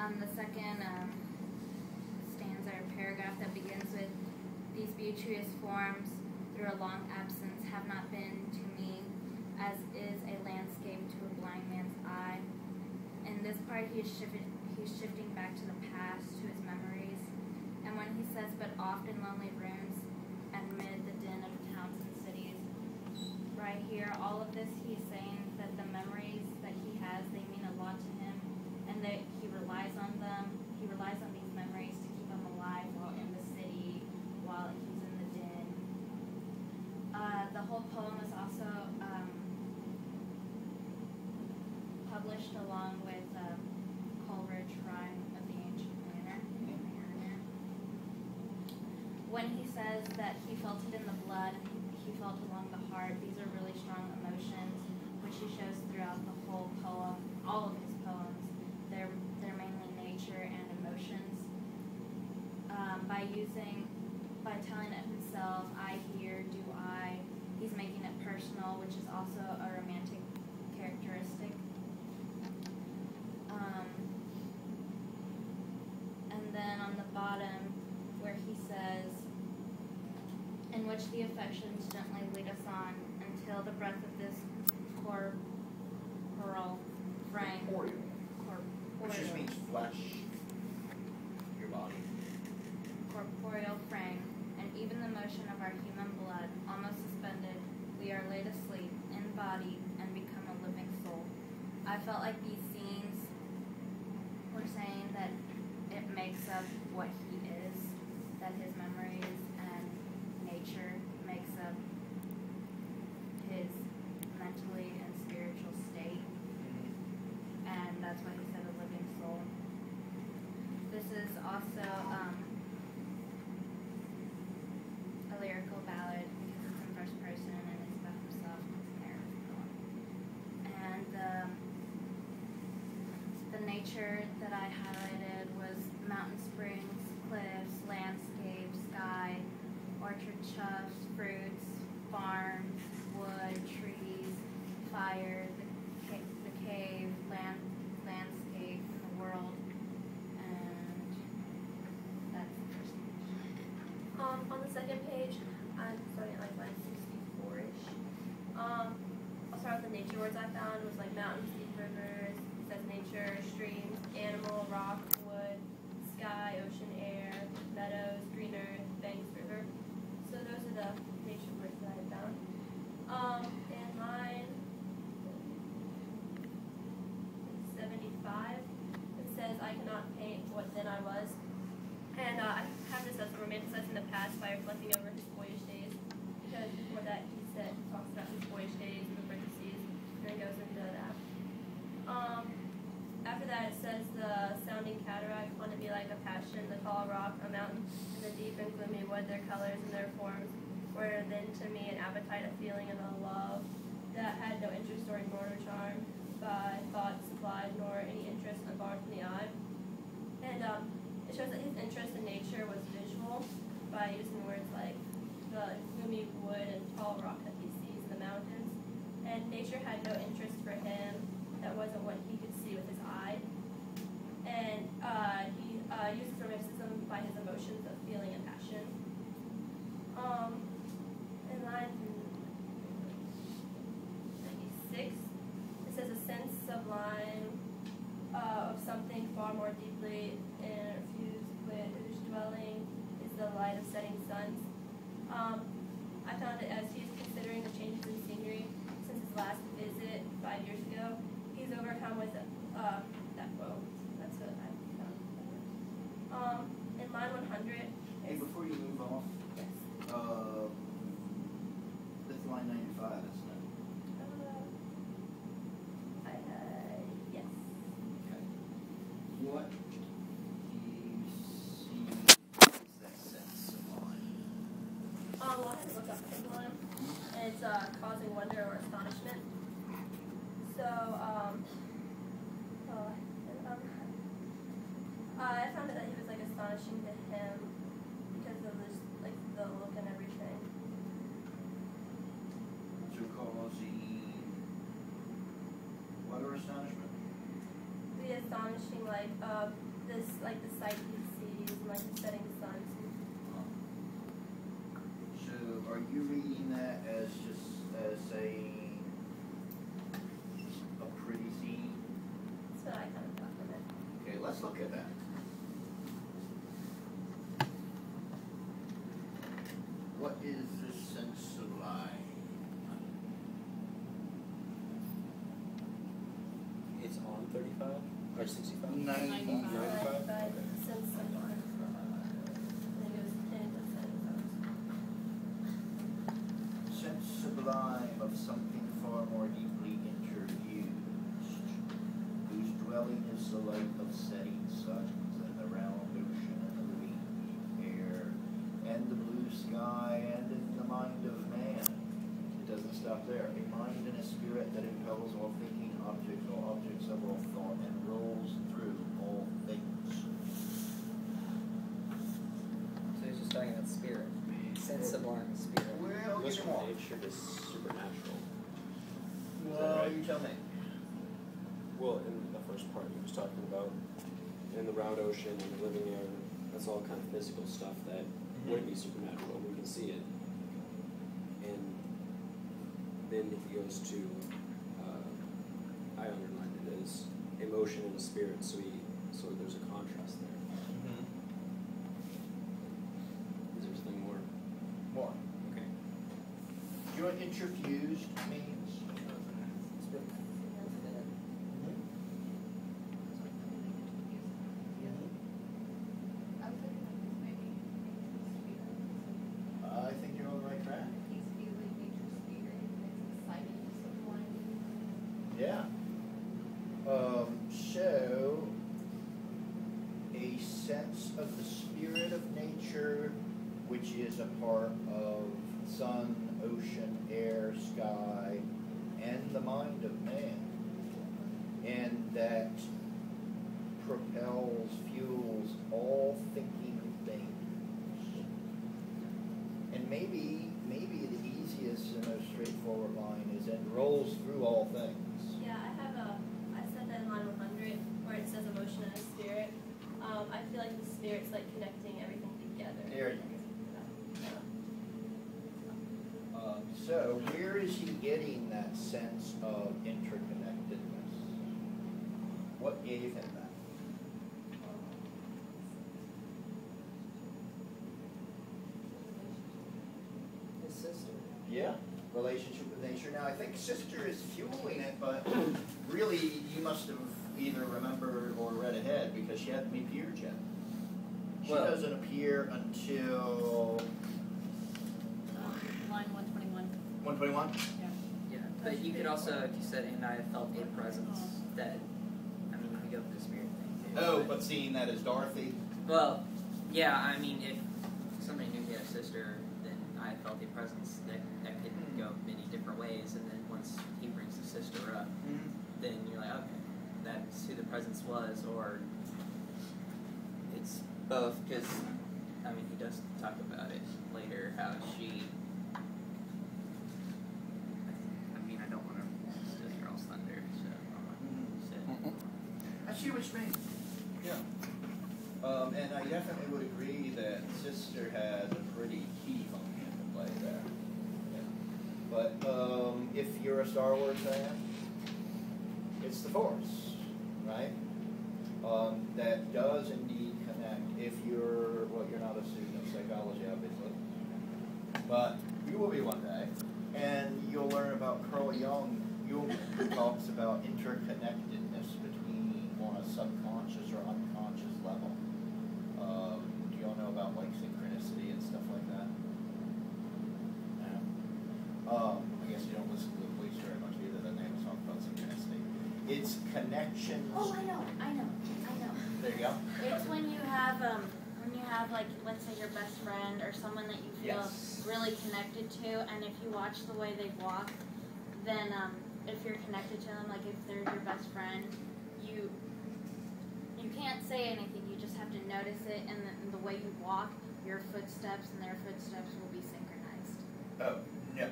The second stanza or paragraph that begins with, "These beauteous forms, through a long absence, have not been to me as is a landscape to a blind man's eye." In this part, he's shifting back to the past, to his memories. And when he says, "but oft in lonely rooms, amid the din of towns and cities," right here, all of this, he's saying that the memories that he has, they mean a lot to him, and that he relies on them. He relies on these memories to keep him alive while in the city, while he's in the din. The whole poem is also published along with Coleridge Rhyme of the Ancient Mariner. When he says that he felt it in the blood, he felt along the heart, these are really strong emotions, which he shows throughout the whole poem, all of his poems. They're mainly nature and emotions. By telling it himself, "I hear, do I," he's making it personal, which is also a romantic characteristic. And then on the bottom, where he says, "In which the affections gently lead us on, until the breath of this corporeal frame." Corporeal. Which just means flesh. Your body. "Corporeal frame, and even the motion of our human blood, almost suspended, we are laid asleep in body and become a living soul." I felt like these scenes were saying that it makes up what he is, that his memories and nature makes up his mentally and spiritual state, and that's why he said a living soul. This is also a lyrical ballad because it's in first person and it's about himself. It's a narrative poem. And the nature that I highlighted was mountain springs, cliffs, landscape, sky, orchard choughs, fruits, farms, wood, trees, fire, the cave, landscape, and the world. And that's the first page. On the second page, I'm starting at like line 64-ish. I'll start with the nature words I found. It was like mountains, deep rivers, it says nature, streams, animal, rock, wood, sky, ocean, air, meadows, green earth, banks, river. So those are the nature words that I found. And line 75, it says, "I cannot paint what then I was." And I have this as romanticizing the past by reflecting over his boyish days, because before that he talks about his boyish days in the parentheses, and then goes into that. After that it says, "The sounding cataract wanted me like a passion, the tall rock, a mountain, and the deep and gloomy wood, their colors and their forms were then to me an appetite, a feeling, and a love that had no interest or nor charm by thought supplied, nor any interest unborrowed from the eye." And it shows that his interest in nature was visual by using words like the gloomy wood and tall rock that he sees in the mountains. And nature had no interest for him. That wasn't what he could see with his eye. And he uses romanticism by his emotions of feeling and passion. In line 96, it says, "A sense sublime of something far more deeply infused with whose dwelling is the light of setting suns." I found it as he's considering the changes in scenery since his last visit 5 years ago. He's overcome with that quote. That's what I found. In line 100. Hey, before you move off, Yes. that's line 95, isn't it? Yes. Okay. What do you see is that sense sublime? Well, I had to look up sublime, and it's causing wonder or astonishment. So, I found that he was like astonishing to him because of this, like the look and everything. To causing what or astonishment? The astonishing, like this, like the sight he sees, and like the setting sun. So, are you reading that as just as a pretty scene? That's what I kind of got from it. Okay, let's look at that. What is the sense of life? It's on 35 or 65? 95. 95? But since someone, I think it was 10%. Sense sublime of something far more deeply interfused, whose dwelling is the light of setting suns and the round ocean and the winged air and the blue sky and in the mind of man. It doesn't stop there. A mind and a spirit that impels all thinking objects, all objects of all thought, and rolls through all things. So he's just talking about spirit. Sense sublime spirit. Well, Most get of them all. nature is supernatural. Well, right? you tell me. Well, in the first part, he was talking about in the round ocean and the living air. That's all kind of physical stuff that wouldn't be supernatural. We can see it. And then he goes to, I underlined it as emotion and the spirit. So there's a contrast there. Is there something more? More. Okay. Do you know what interfused means? I think you're on the right track. Yeah. So, a sense of the spirit of nature, which is a part of sun, ocean, air, sky, and the mind of man, and that propels, fuels all thinking things. And maybe the easiest and most straightforward line is and rolls through all things. Yeah, I said that in line 100, where it says emotion and a spirit. I feel like the spirit's like connecting everything together. There you go. So where is he getting that sense of interconnectedness? What gave him that? His sister. Yeah, relationship with nature. Now I think sister is fueling it, but really you must have either remembered or read ahead because she hadn't appeared yet. She doesn't appear until Line 121. 121? Yeah, but you could also, if you said, and I felt a presence, that, I mean, you could go for the spirit thing too. Oh, but seeing that as Dorothy. Well, yeah, I mean, if somebody knew he had a sister, then I felt a presence that could go many different ways, and then once he brings the sister up, then you're like, okay, that's who the presence was, or it's both, because, I mean, he does talk about it later, how she, I mean, I don't want to steal your all's thunder, so I'm not I see what you mean. Yeah. And I definitely would agree that sister has a pretty key function to play there. Yeah. But if you're a Star Wars fan, it's the Force, right? That does indeed connect. If you're, well, you're not a student of psychology, obviously, but you will be one day, and you'll learn about Carl Jung, who talks about interconnectedness between on a subconscious or unconscious level. Do you all know about like synchronicity and stuff like that? No. I guess you don't listen to the police very much either. Then they have a song about synchronicity. It's connections. Oh, I know. There you go. It's when you have like, let's say your best friend or someone that you feel really connected to, and if you watch the way they walk, then if you're connected to them, like if they're your best friend, you can't say anything. You just have to notice it, and the way you walk, your footsteps and their footsteps will be synchronized. Oh, no.